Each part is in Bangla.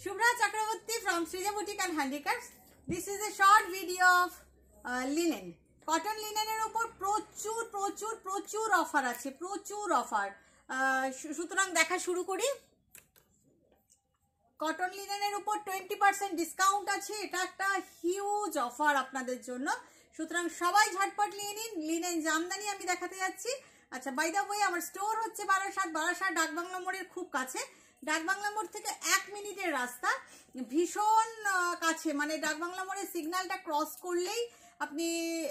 Shubhra Chakravarti from Srija Boutique and Handicrafts. This is a short video of linen. Cotton linen এর উপর প্রচুর প্রচুর প্রচুর অফার আছে, প্রচুর অফার। সুতরাং দেখা শুরু করি। কটন লিনেনের উপর 20% ডিসকাউন্ট আছে। এটা একটা হিউজ অফার আপনাদের জন্য। সুতরাং সবাই ঝটপট নিয়ে নিন। লিনেন জামদানি আমি দেখাতে যাচ্ছি। আচ্ছা, বাই দ্য ওয়ে আমার স্টোর হচ্ছে বারাসাত ডাকবাংলা মোড়ের খুব কাছে। ডাকবাংলা মোড় থেকে 1 মিনিটের রাস্তা, ভীষণ কাছে। মানে ডাকবাংলা মোড়ের সিগন্যালটা ক্রস করলেই আপনি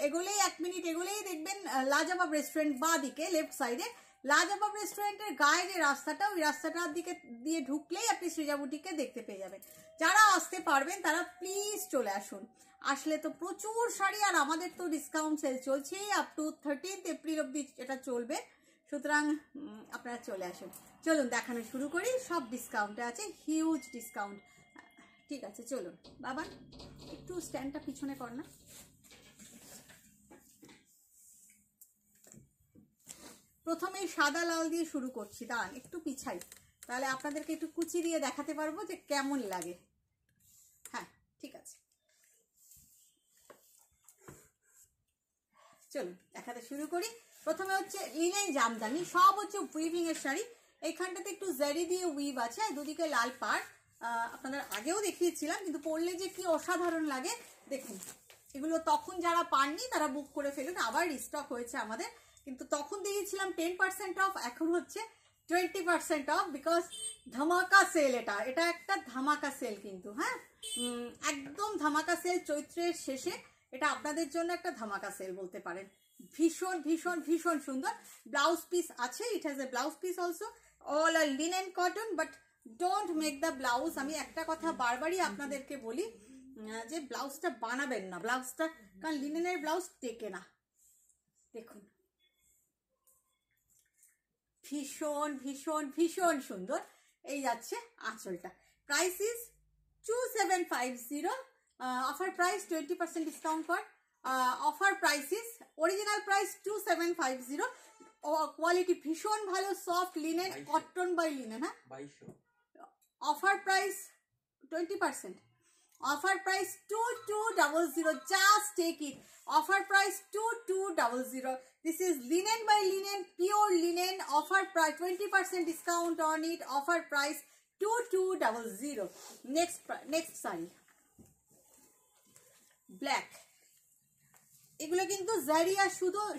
এগোলেই 1 মিনিট এগোলেই দেখবেন লাজবাব রেস্টুরেন্ট বাঁ দিকে লেফট সাইডে। লাজবাব রেস্টুরেন্টের গায়ে যে রাস্তাটা, ওই রাস্তাটার দিকে দিয়ে ঢুকলেই আপনি সৃজা বুটিককে দেখতে পেয়ে যাবেন। যারা আসতে পারবেন তারা প্লিজ চলে আসুন। আসলে তো প্রচুর শাড়ি, আর আমাদের তো ডিসকাউন্ট সেল চলছেই, আপ টু 13 এপ্রিল অব্দি এটা চলবে। সুতরাং আপনারা চলে আসুন। চলুন দেখানো শুরু করি। সব ডিসকাউন্টে আছে, হিউজ ডিসকাউন্ট। ঠিক আছে চলুন। বাবা একটু স্ট্যান্ডটা পিছনে কর না। প্রথমে সাদা লাল দিয়ে শুরু করছি, দাঁড়ান একটু পিছাই, তাহলে আপনাদেরকে একটু কুচি দিয়ে দেখাতে পারবো যে কেমন লাগে। হ্যাঁ ঠিক আছে, চলুন দেখাতে শুরু করি। প্রথমে হচ্ছে লিনেন জামদানি, সব হচ্ছে উইভিং এর শাড়ি। এইখানটাতে একটু জারি দিয়ে উইভ আছে, দুদিকে লাল পাড়। আপনাদের আগেও দেখিয়েছিলাম, কিন্তু পরলে যে কি অসাধারণ লাগে দেখুন। এগুলো তখন যারা পাননি তারা বুক করে ফেলুন, আবার রিস্টক হয়েছে আমাদের। কিন্তু তখন দিয়েছিলাম 10% অফ, এখন হচ্ছে 20% অফ, বিকজ ধামাকা সেল। এটা একটা ধামাকা সেল কিন্তু। হ্যাঁ, একদম ধামাকা সেল। চৈত্রের শেষে এটা আপনাদের জন্য একটা ধামাকা সেল বলতে পারেন। ভীষণ ভীষণ ভীষণ সুন্দর। ব্লাউজ পিস আছে, it has a blouse piece also. All are linen cotton, but don't make the blouse. আমি একটা কথা বারবারই আপনাদেরকে বলি যে ব্লাউজটা বানাবেন না, ব্লাউজটা, কারণ লিনেনের ব্লাউজ টেকে না। দেখুন ভীষণ ভীষণ ভীষণ সুন্দর। এই যাচ্ছে আঁচলটা। Price is 2750। Offer price 20% discount for offer price is original price 2750। Quality ভীষণ ভালো, soft linen, cotton by linen. হ্যাঁ, offer price 20%। Offer price 2200. Just take it. Offer price 2200. This is linen by linen, pure linen. Offer price 20% discount on it. Offer price 2200. Next saree, black. এগুলো কিন্তু জারি আর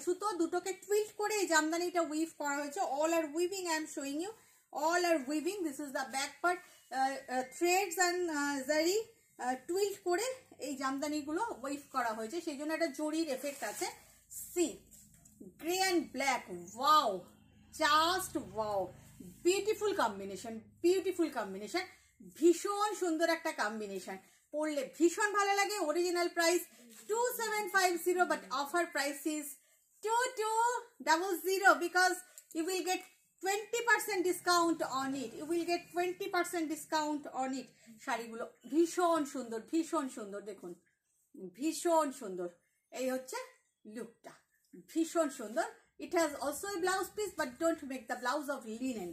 সুতো দুটোকে টুইস্ট করে এই জামদানিটা উইভ করা হয়েছে। All are weaving, I am showing you, all are weaving. This is the back part. Threads and zari twist করে এই জামদানিগুলো ওয়েভ করা হয়েছে, সেই জন্য একটা জরির এফেক্ট আছে। Sea grey and black, wow, just wow, beautiful combination, beautiful combination, ভীষণ সুন্দর একটা কম্বিনেশন। পরলে ভীষণ ভালো লাগে। Original price 2750, but offer price is 2200 because you will get 20% discount on it. You will get 20% discount on it. শাড়িগুলো ভীষণ সুন্দর, ভীষণ সুন্দর। দেখুন ভীষণ সুন্দর। এই হচ্ছে লুকটা, ভীষণ সুন্দর। It has also a blouse piece, but don't make the blouse of linen.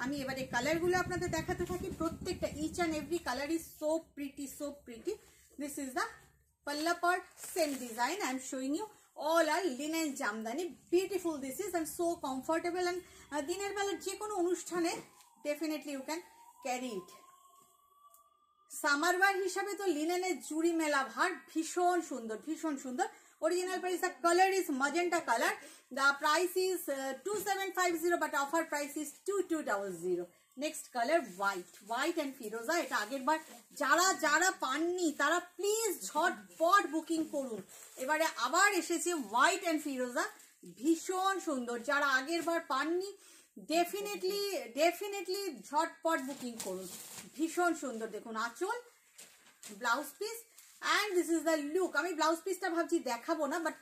আমি এবারে কালারগুলো আপনাদের দেখাতে থাকি। প্রত্যেকটা each and every colour is so pretty, so pretty. This is the pallu part, same design I am showing you. All are linen jamdani, beautiful this is, and so comfortable, and দিনের বেলা যে কোনো অনুষ্ঠানে definitely you can carry it. Summer wear হিসাবে তো লিনেনের জুড়ি মেলা ভার। ভীষণ সুন্দর, ভীষণ সুন্দর। Original price, the color is magenta color. The price is 2750, but offer price is 2200. Next colour white and ফিরোজা। এটা আগের বার যারা পাননি তারা প্লিজ ঝটপট বুকিং করুন। এবারে আবার এসেছে হোয়াইট অ্যান্ড ফিরোজা, ভীষণ সুন্দর। যারা আগের বার পাননি ডেফিনেটলি ঝটপট বুকিং করুন। ভীষণ সুন্দর। দেখুন আঁচল, blouse piece, and this is the look. আমি ব্লাউজ পিসটা ভাবছি দেখাবো না, বাট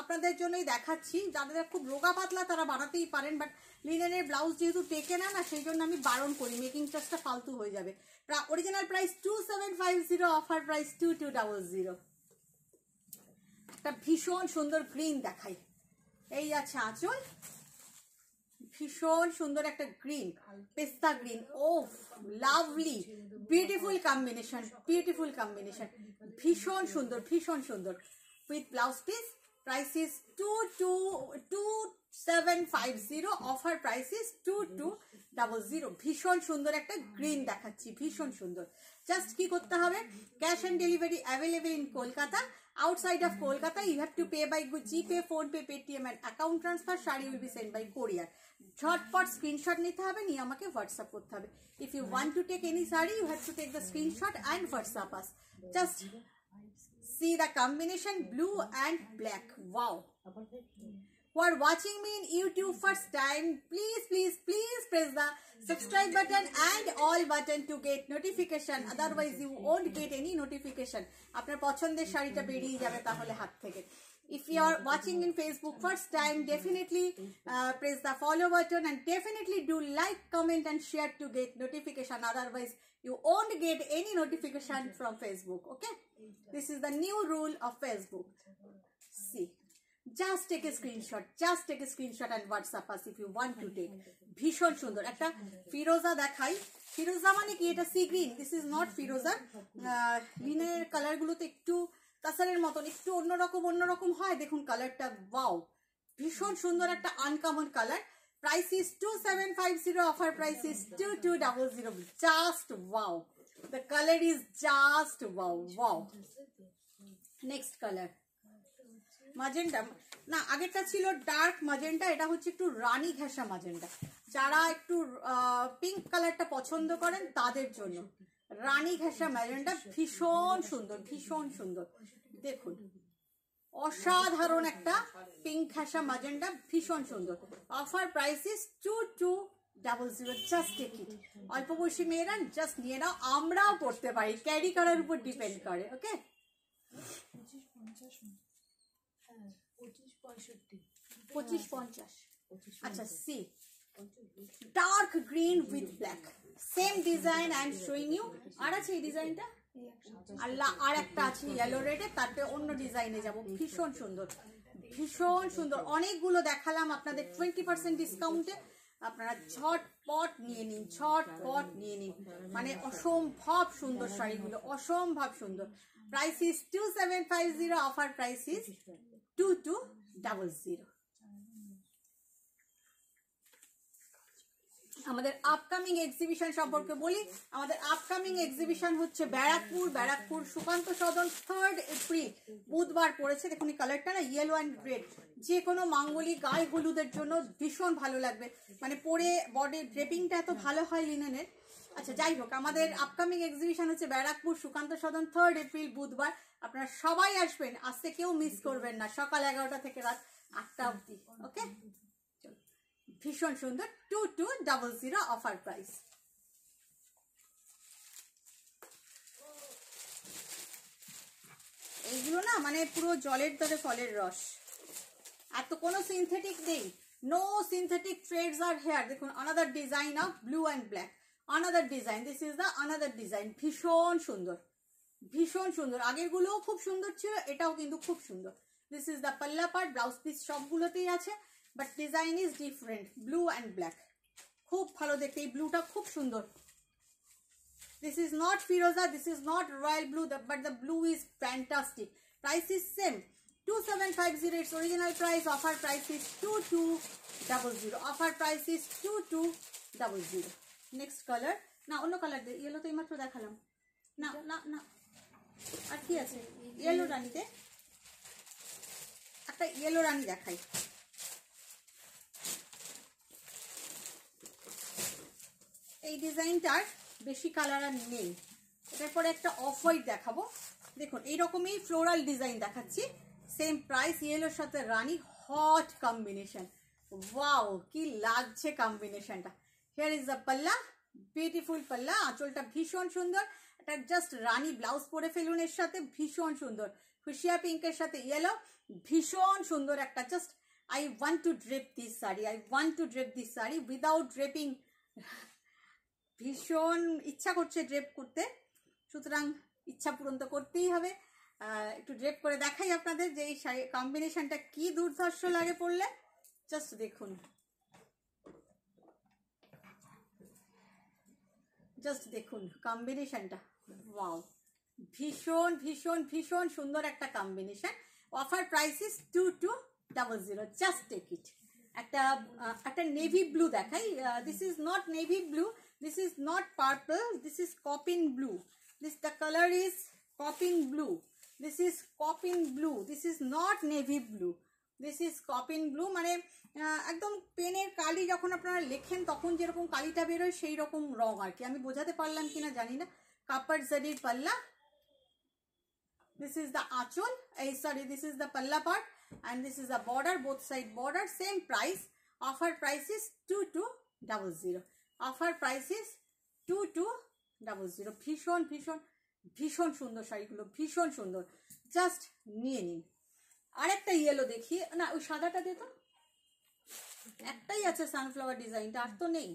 আপনাদের জন্যই দেখাচ্ছি। যাদের খুব রোগা পাতলা তারা বানাতেই পারেন, বাট লিনেনের ব্লাউজ যেহেতু টেকে না, সেই জন্য আমি বারণ করি, মেকিং চার্জটা ফালতু হয়ে যাবে। Original price 2750, offer price 2200। একটা ভীষণ সুন্দর গ্রিন দেখাই। এই আছে আঁচল, ভীষণ সুন্দর একটা গ্রিন, পেস্তা green. Oh lovely, beautiful combination, beautiful combination, ভীষণ সুন্দর, ভীষণ সুন্দর। With blouse piece, price is 2750, offer price is 2200। ভীষণ সুন্দর একটা গ্রিন দেখাচ্ছি, ভীষণ সুন্দর। জাস্ট কি করতে হবে, cash on delivery available in Kolkata. Outside of Kolkata, you have to pay by GPay, PhonePe, Paytm and account transfer. Shari will be sent by courier. ঝটপট স্ক্রিনশট নিতে হবে, নিয়ে আমাকে হোয়াটসঅ্যাপ করতে হবে। If you want to take any saree, you have to take the screenshot and WhatsApp us. Just see the combination blue and black. Wow. Who are watching me in YouTube first time, please press the subscribe button and all button to get notification. Otherwise you won't get any notification. আপনার পছন্দের শাড়িটা বেরিয়ে যাবে তাহলে হাত থেকে। If you are watching in Facebook first time, definitely press the follow button and definitely do like, comment and share to get notification. Otherwise you won't get any notification from Facebook. Okay, this is the new rule of Facebook. See, just take a screenshot and WhatsApp us if you want to take. ভীষণ সুন্দর একটা ফিরোজা দেখাই। ফিরোজা মানে কি, এটা sea green, this is not ফিরোজা। লিনের কালার গুলোতে একটু তাসারের মতন একটু অন্যরকম হয়। দেখুন কালারটা, ওয়াও, ভীষণ সুন্দর একটা uncommon colour. Price is 2750, offer price is 2200। Just wow, the colour is just wow. Next colour magenta, না আগেরটা ছিল ডার্ক মাজেন্টা, এটা হচ্ছে একটু রানী ঘেঁষা মাজেন্টা। যারা একটু পিঙ্ক কালারটা পছন্দ করেন তাদের জন্য রানী ঘেঁষা ম্যাজেন্টা, ভীষণ সুন্দর, ভীষণ সুন্দর। দেখুন অসাধারণ একটা পিঙ্ক ঘেঁষা ম্যাজেন্টা, ভীষণ সুন্দর। Offer price is 2200। Just take it. অল্প বয়সী মেয়েরা জাস্ট নিয়ে নাও, আমরাও পড়তে পারি, ক্যারি করার উপর ডিপেন্ড করে। ওকে, 2550। আচ্ছা, sea dark green with black, same design I am showing you. আর আছে এই ডিজাইনটা, আর একটা আছে ইয়েলো রেডে, তারপরে অন্য ডিজাইনে যাব। ভীষণ সুন্দর, ভীষণ সুন্দর। অনেকগুলো দেখালাম আপনাদের 20% ডিসকাউন্টে। আপনারা ঝটপট নিয়ে নিন, ঝটপট নিয়ে নিন। মানে অসম্ভব সুন্দর শাড়িগুলো, অসম্ভব সুন্দর। Price is 2750, offer price is 2200। আমাদের আপকামিং এক্সিবিশন সম্পর্কে বলি। আমাদের আপকামিং এক্সিবিশন হচ্ছে ব্যারাকপুর সুকান্ত সদন, 3rd এপ্রিল বুধবার পড়েছে। দেখুন এই কালারটা না, ইয়েলো অ্যান্ড রেড, যে কোনো মাঙ্গলিক গায়ে হলুদের জন্য ভীষণ ভালো লাগবে। মানে পরে বডি ড্রেপিংটা এত ভালো হয় লিনেনের। আচ্ছা, যাই হোক, আমাদের আপকামিং এক্সিবিশন হচ্ছে ব্যারাকপুর সুকান্ত সদন, 3rd এপ্রিল বুধবার। আপনারা সবাই আসবেন, আসতে কেউ মিস করবেন না। সকাল 11টা থেকে রাত 8টা অবধি। ওকে, ভীষণ সুন্দর, 2200 অফার প্রাইস। এইগুলো না মানে পুরো জলের দরে ফলের রস, এত কোনো সিনথেটিক নেই। No synthetic threads are here. দেখুন another design of blue and black, another design, this is the another design. ভীষণ সুন্দর, ভীষণ সুন্দর। আগেরগুলোও খুব সুন্দর ছিল, এটাও কিন্তু খুব সুন্দর। This is the pallu part, blouse piece সবগুলোতেই আছে, but design is different. Blue and black, খুব ভালো দেখতে। এই ব্লুটা খুব সুন্দর। This is not Firoza, this is not royal blue, but the blue is fantastic. Price is same, 2750, its original price. Offer price is 2200. Offer price is 2200. Next color, না অন্য কালার দে, ইয়েলো তো এইমাত্র দেখালাম। না না না, আর কি আছে? ইয়েলো রানীতে একটা ইয়েলো রানী দেখাই। এই ডিজাইনটার বেশি কালার আর নেই। এটার পরে একটা অফ হোয়াইট দেখাবো। দেখুন এইরকমই ফ্লোরাল ডিজাইন দেখাচ্ছি, সেম প্রাইস, ইয়েলোর সাথে রানী, হট কম্বিনেশন। ওয়াও, কি লাগছে কম্বিনেশনটা। হিয়ার ইজ দ্য পাল্লা, বিউটিফুল পাল্লা। আঁচলটা ভীষণ সুন্দর, এটা জাস্ট রানী ব্লাউজ পরে ফেলুন এর সাথে, ভীষণ সুন্দর। ফুশিয়া পিঙ্কের সাথে ইয়েলো, ভীষণ সুন্দর একটা। Just I want to drape this sari, I want to drape this sari without draping. ভীষণ ইচ্ছা করছে ড্রেপ করতে, সুতরাং ইচ্ছা পূরণ তো করতেই হবে। একটু ড্রেপ করে দেখাই আপনাদের যে এই শাড়ি কম্বিনেশনটা কি দুর্ধর্ষ লাগে পরলে। জাস্ট দেখুন, জাস্ট দেখুন কম্বিনেশনটা, ওয়াও, ভীষণ ভীষণ ভীষণ সুন্দর একটা combination. Offer price is 2200, just take it. একটা নেভি ব্লু দেখাই, this is not navy blue, this is not purple, this is copen blue, the colour is copen blue, this is copen blue, this is not navy blue, this is copen blue. মানে একদম পেনের কালি যখন আপনারা লেখেন তখন যেরকম কালিটা বেরোয় সেই রকম রং আর কি। আমি বোঝাতে পারলাম কিনা জানি না। কাপার জারির পাল্লা, this is the achol, sorry, this is the palla part and this is the border, both side border, same price. Offer price is 2200, offer price is 2200। ভীষণ ভীষণ ভীষণ সুন্দর শাড়িগুলো, ভীষণ সুন্দর, জাস্ট নিয়ে নিন। আরেকটা ইয়েলো দেখি, না ওই সাদাটা দে তো, একটাই আছে সানফ্লাওয়ার ডিজাইনটা, আর তো নেই।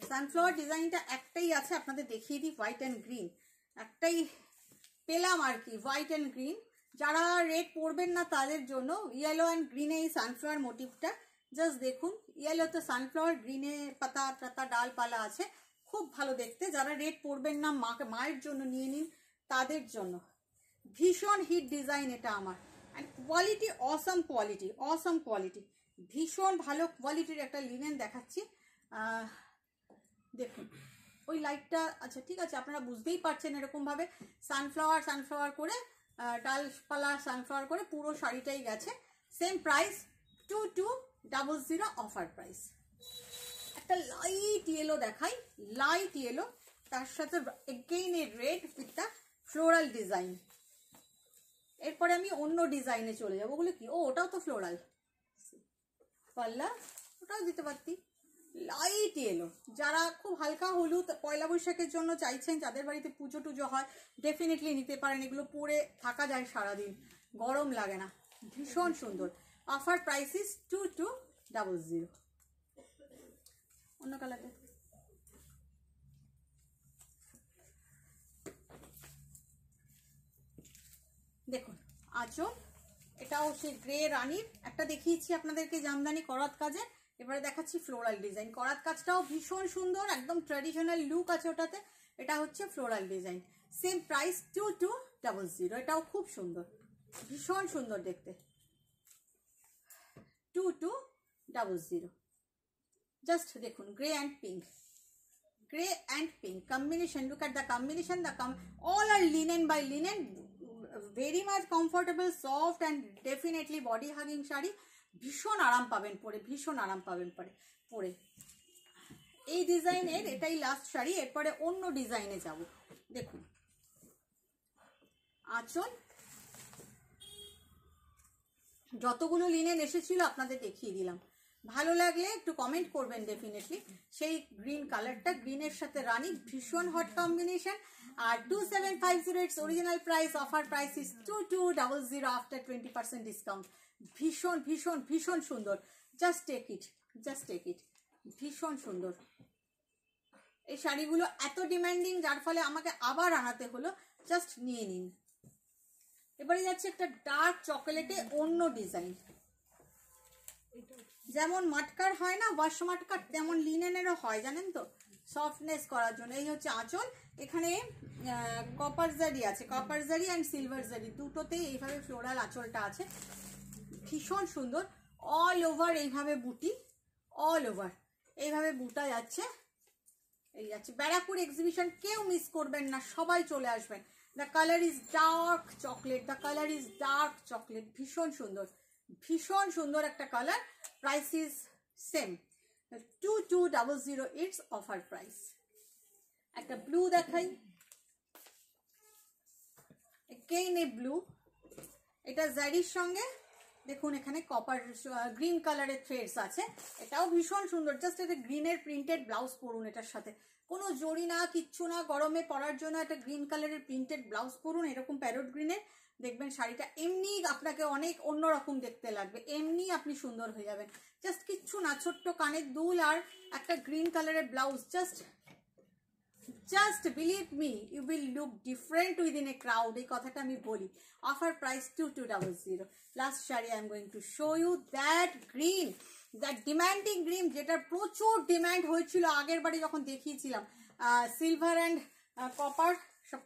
সানফ্লাওয়ার ডিজাইনটা একটাই আছে, আপনাদের দেখিয়ে দিই, হোয়াইট অ্যান্ড গ্রিন একটাই পেলাম আর কি, হোয়াইট অ্যান্ড গ্রিন। যারা রেড পরবেন না তাদের জন্য ইয়েলো অ্যান্ড গ্রিনে এই সানফ্লাওয়ার মোটিভটা, জাস্ট দেখুন, ইয়েলোতে সানফ্লাওয়ার, গ্রিনে পাতা টাতা ডালপালা আছে, খুব ভালো দেখতে। যারা রেড পরবেন না, মায়ের জন্য নিয়ে নিন, তাদের জন্য ভীষণ হিট ডিজাইন এটা আমার। And quality awesome, quality awesome quality, ভীষণ ভালো কোয়ালিটির একটা লিনেন দেখাচ্ছি। দেখুন ওই লাইটটা, আচ্ছা ঠিক আছে, আপনারা বুঝতেই পারছেন এরকমভাবে সানফ্লাওয়ার সানফ্লাওয়ার করে, ডালপালা সানফ্লাওয়ার করে পুরো শাড়িটাই গেছে। Same price 2200, offer price. একটা লাইট ইয়েলো দেখাই, লাইট ইয়েলো, তার সাথে again a red with the floral design. এরপরে আমি অন্য ডিজাইনে চলে যাবো। ওগুলো কি? ও ওটাও তো ফ্লোরাল পাল্লা, ওটাও দিতে পারতি। লাইট ইয়েলো, যারা খুব হালকা হলুদ পয়লা বৈশাখের জন্য চাইছেন, যাদের বাড়িতে পুজো টুজো হয়, ডেফিনেটলি নিতে পারেন। এগুলো পরে থাকা যায় সারাদিন, গরম লাগে না, ভীষণ সুন্দর। Offer price is 2200। অন্য কালার দেখুন, আঁচল, এটাও সেই গ্রে রানীর একটা দেখিয়েছি আপনাদেরকে জামদানি করাত কাজে, এবারে দেখাচ্ছি ফ্লোরাল ডিজাইন। করাত কাজটাও ভীষণ সুন্দর, একদম ট্র্যাডিশনাল লুক আছে ওটাতে। এটা হচ্ছে ফ্লোরাল ডিজাইন, সেম প্রাইস 2200। এটাও খুব সুন্দর, ভীষণ সুন্দর দেখতে, 2200। জাস্ট দেখুন, grey and pink, grey and pink combination, look at the combination, all are linen by linen, very much comfortable, soft and definitely body hugging sari. ভীষণ আরাম পাবেন পরে, ভীষণ আরাম পাবেন পরে। এই ডিজাইনের এটাই লাস্ট শাড়ি, এরপরে অন্য ডিজাইনে যাব। দেখুন আঁচল, যতগুলো লিনেন এসেছিল আপনাদের দেখিয়ে দিলাম। ভালো লাগলে একটু কমেন্ট করবেন ডেফিনেটলি। সেই গ্রিন কালারটা, গ্রিনের সাথে রানী, ভীষণ হট কম্বিনেশন। আর 2750 it's original price, offer price is 2200 after 20% discount. ভীষণ ভীষণ ভীষণ সুন্দর, just take it, just take it, ভীষণ সুন্দর। এই শাড়িগুলো এত ডিমান্ডিং, যার ফলে আমাকে আবার আনাতে হলো, জাস্ট নিয়ে নিন। এবারে যাচ্ছে একটা ডার্ক চকোলেটে অন্য ডিজাইন। যেমন মাটকার হয় না, ওয়াশ মাটকার, তেমন লিনেনেরও হয়, জানেন তো, সফটনেস করার জন্য। এই হচ্ছে আঁচল, এখানে কপার জারি আছে, কপার জারি অ্যান্ড সিলভার জারি দুটোতেই এইভাবে ফ্লোরাল আঁচলটা আছে, ভীষণ সুন্দর। অল ওভার এইভাবে বুটি, অল ওভার এইভাবে বুটা যাচ্ছে, এই যাচ্ছে। ব্যারাকপুর এক্সিবিশন কেউ মিস করবেন না, সবাই চলে আসবেন। The colour is dark chocolate, the colour is dark chocolate, ভীষণ সুন্দর, ভীষণ সুন্দর একটা colour. Price is same 2200, it's offer price. একটা ব্লু দেখাই, এগেইন এ ব্লু, এটা জারির সঙ্গে দেখুন এখানে কপার গ্রিন কালারের থ্রেডস আছে, এটাও ভীষণ সুন্দর। জাস্ট একটা গ্রিনের প্রিন্টেড ব্লাউজ পরুন, এটার সাথে কোনো জড়ি না, কিচ্ছু না, গরমে পরার জন্য একটা গ্রিন কালারের প্রিন্টেড ব্লাউজ পরুন, এরকম প্যারট গ্রিনের, দেখবেন শাড়িটা এমনি আপনাকে অনেক অন্যরকম দেখতে লাগবে, এমনি আপনি সুন্দর হয়ে যাবেন। জাস্ট কিচ্ছু না, ছোট্ট কানের দুল আর একটা গ্রিন কালারের blouse, just believe me, you will look different within a crowd, এই কথাটা আমি বলি। Offer price 2200। Last sari I am going to show you, that green, that demanding green, যেটার প্রচুর ডিম্যান্ড হয়েছিল আগের বারে যখন দেখিয়েছিলাম, সিলভার অ্যান্ড কপার, সব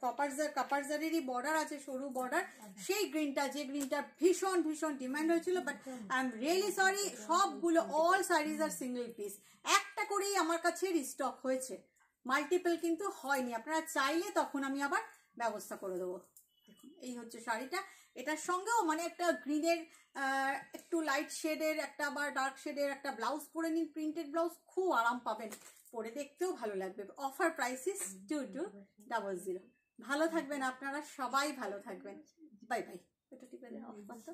কপারজারেরই বর্ডার আছে, সরু বর্ডার, সেই গ্রিনটা, যে গ্রিনটা ভীষণ ভীষণ ডিম্যান্ড হয়েছিল। But I am really sorry, সবগুলো অল শাড়িজ আর সিঙ্গেল পিস, একটা করেই আমার কাছে রিস্টক হয়েছে, মাল্টিপল কিন্তু হয়নি। আপনারা চাইলে তখন আমি আবার ব্যবস্থা করে দেবো। দেখুন এই হচ্ছে শাড়িটা, এটার সঙ্গেও মানে একটা গ্রিনের একটু লাইট শেডের একটা বা ডার্ক শেডের একটা ব্লাউজ পরে নিন, প্রিন্টেড ব্লাউজ, খুব আরাম পাবেন, পরে দেখতেও ভালো লাগবে। অফার প্রাইসিস 2200। ভালো থাকবেন আপনারা, সবাই ভালো থাকবেন, বাই বাই। এটা টিপে দেন, অফ করতে।